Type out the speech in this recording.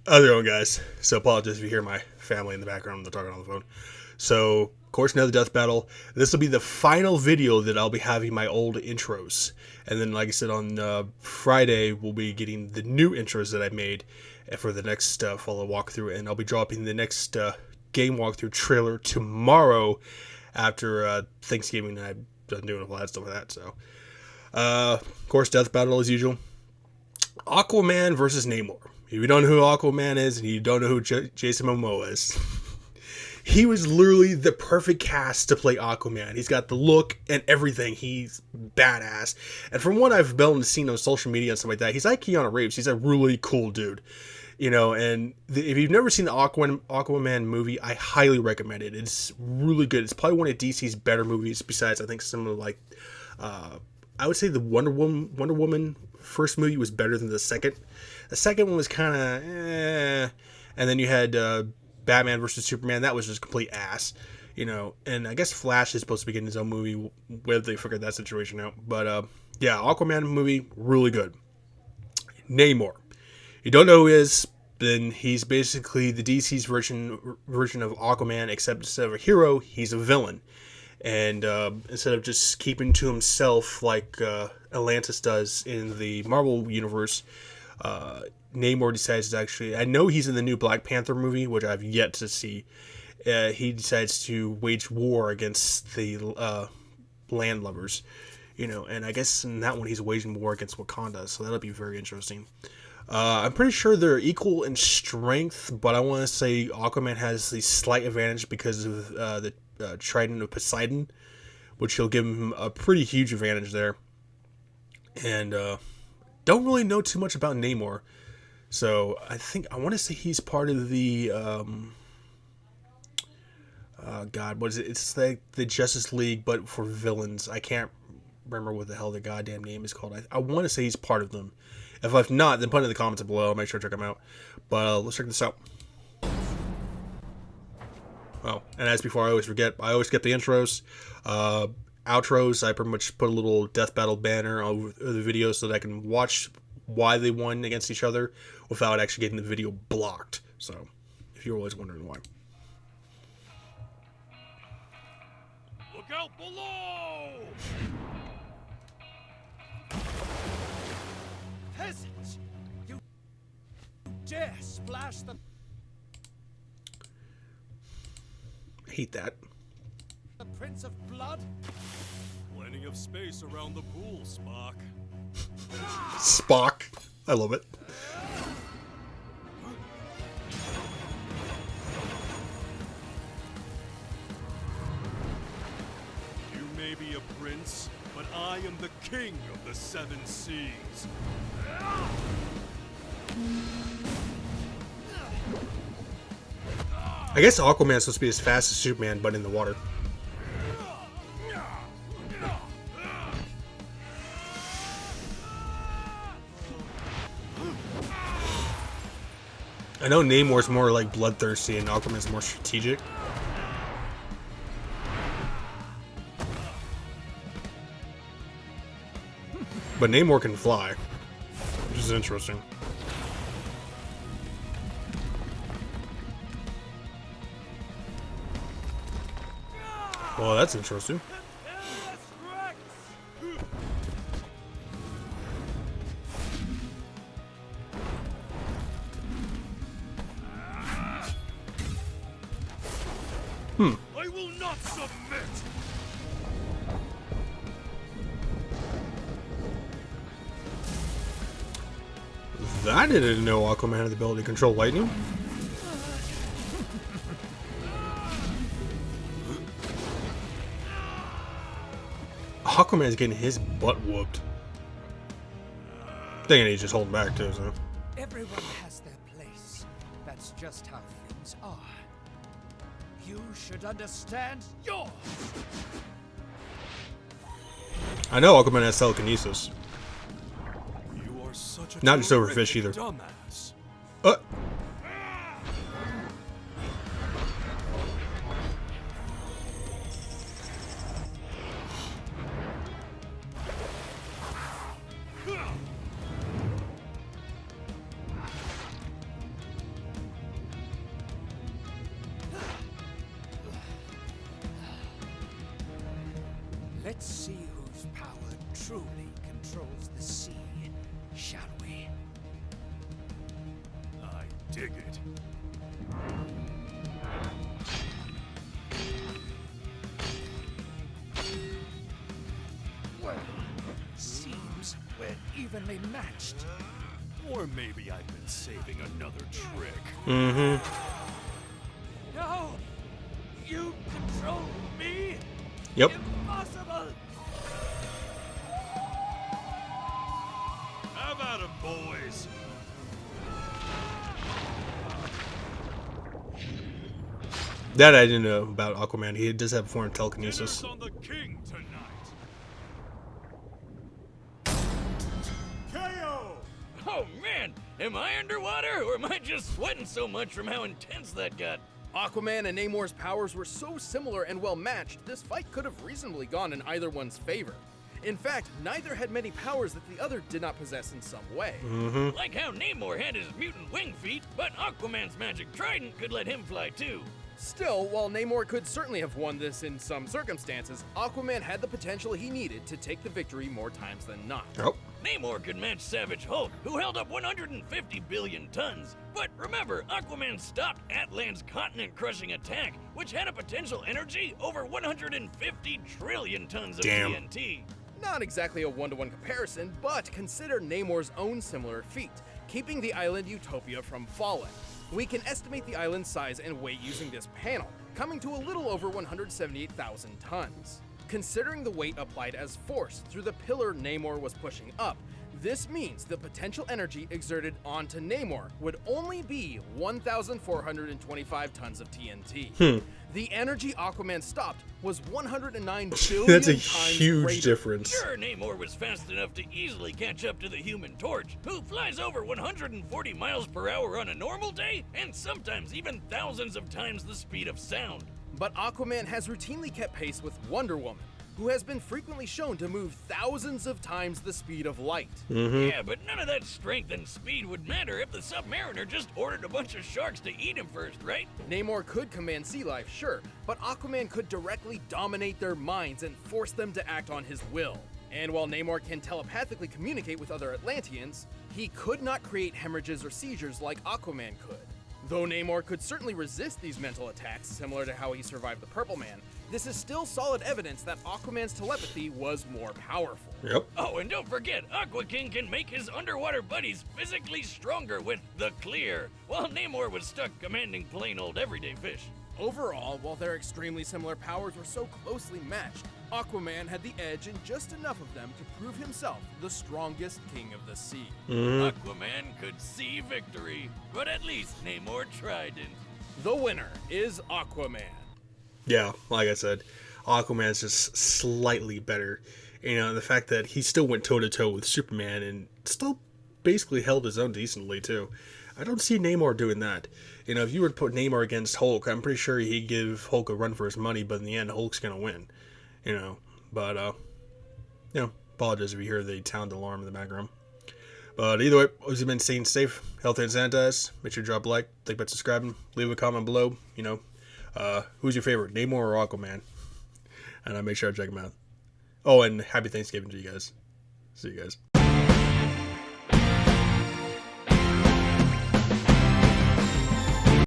How's it going, guys? So, apologies if you hear my family in the background. They're talking on the phone. So, of course, another death battle. This will be the final video that I'll be having my old intros. And then, like I said, on Friday, we'll be getting the new intros that I made for the next follow walkthrough. And I'll be dropping the next game walkthrough trailer tomorrow after Thanksgiving. I'm done doing all that stuff like that. So, of course, death battle as usual. Aquaman versus Namor. If you don't know who Aquaman is and you don't know who Jason Momoa is, he was literally the perfect cast to play Aquaman. He's got the look and everything. He's badass. And from what I've been able to see on social media and stuff like that, he's like Keanu Reeves. He's a really cool dude. You know, and if you've never seen the Aquaman movie, I highly recommend it. It's really good. It's probably one of DC's better movies besides, I think, some of like, I would say the Wonder Woman first movie was better than the second. The second one was kind of and then you had Batman versus Superman. That was just complete ass, you know. And I guess Flash is supposed to be getting his own movie. Whether they figured that situation out, but yeah, Aquaman movie really good. Namor, you don't know who he is, then he's basically the DC's version of Aquaman, except instead of a hero, he's a villain. And instead of just keeping to himself like Atlantis does in the Marvel universe, Namor decides to actually... I know he's in the new Black Panther movie, which I've yet to see. He decides to wage war against the landlubbers, you know. And I guess in that one he's waging war against Wakanda, so that'll be very interesting. I'm pretty sure they're equal in strength, but I want to say Aquaman has the slight advantage because of the trident of Poseidon, which will give him a pretty huge advantage there. And don't really know too much about Namor, so I want to say he's part of the God, what is it? It's like the Justice League, but for villains. I can't remember what the hell the goddamn name is called. I want to say he's part of them. If I've not, then put it in the comments below. I'll make sure to check them out. But let's check this out. Oh, and as before, I always forget. I always get the intros, outros. I pretty much put a little death battle banner over the video so that I can watch why they won against each other without actually getting the video blocked. So, if you're always wondering why. Look out below! Peasant! You dare splash the Hate that. Prince of Blood? Plenty of space around the pool, Spock. Spock. I love it. You may be a prince, but I am the king of the seven seas. I guess Aquaman is supposed to be as fast as Superman, but in the water. I know Namor's more like bloodthirsty and Aquaman's more strategic. But Namor can fly, which is interesting. Well, that's interesting. I will not submit. I didn't know Aquaman had the ability to control lightning. Aquaman's getting his butt whooped. Thinking he's just holding back too, so. Everyone has their place. That's just how things are. You should understand yours. I know Aquaman has telekinesis. You are such a Not just over fish either. dumbass. Let's see whose power truly controls the sea, shall we? I dig it. Well, seems we're evenly matched. Or maybe I've been saving another trick. Mm-hmm. No! You control me? Yep. Impossible! Have at 'em, boys. That I didn't know about Aquaman. He does have a form of telekinesis. Dinner's on the king tonight. KO! Oh man, am I underwater or am I just sweating so much from how intense that got? Aquaman and Namor's powers were so similar and well matched, this fight could have reasonably gone in either one's favor. In fact, neither had many powers that the other did not possess in some way. Like how Namor had his mutant wing feet, but Aquaman's magic trident could let him fly too. Still, while Namor could certainly have won this in some circumstances, Aquaman had the potential he needed to take the victory more times than not. Oh. Namor could match Savage Hulk, who held up 150 billion tons. But remember, Aquaman stopped Atlantis' continent-crushing attack, which had a potential energy over 150 trillion tons of Damn. TNT. Not exactly a one-to-one comparison, but consider Namor's own similar feat, keeping the island Utopia from falling. We can estimate the island's size and weight using this panel, coming to a little over 178,000 tons. Considering the weight applied as force through the pillar Namor was pushing up, this means the potential energy exerted onto Namor would only be 1,425 tons of TNT. The energy Aquaman stopped was 109 billion That's a times huge greater. difference. Sure, Namor was fast enough to easily catch up to the Human Torch, who flies over 140 miles per hour on a normal day, and sometimes even thousands of times the speed of sound. But Aquaman has routinely kept pace with Wonder Woman, who has been frequently shown to move thousands of times the speed of light. Yeah, but none of that strength and speed would matter if the Submariner just ordered a bunch of sharks to eat him first, right? Namor could command sea life, sure, but Aquaman could directly dominate their minds and force them to act on his will. And while Namor can telepathically communicate with other Atlanteans, he could not create hemorrhages or seizures like Aquaman could. Though Namor could certainly resist these mental attacks, similar to how he survived the Purple Man, this is still solid evidence that Aquaman's telepathy was more powerful. Yep. Oh, and don't forget, Aqua King can make his underwater buddies physically stronger with the clear, while Namor was stuck commanding plain old everyday fish. Overall, while their extremely similar powers were so closely matched, Aquaman had the edge in just enough of them to prove himself the strongest king of the sea. Aquaman could see victory, but at least Namor trident. The winner is Aquaman. Yeah, like I said, Aquaman's just slightly better. You know, the fact that he still went toe-to-toe with Superman and still basically held his own decently, too. I don't see Namor doing that. You know, if you were to put Namor against Hulk, I'm pretty sure he'd give Hulk a run for his money, but in the end, Hulk's going to win. You know, but, you know, apologize if you hear the sound alarm in the background. But either way, always been staying safe, healthy, and sanitized. Make sure to drop a like, think about subscribing, leave a comment below, you know. Who's your favorite, Namor or Aquaman? And I make sure I check them out. Oh, and happy Thanksgiving to you guys. See you guys.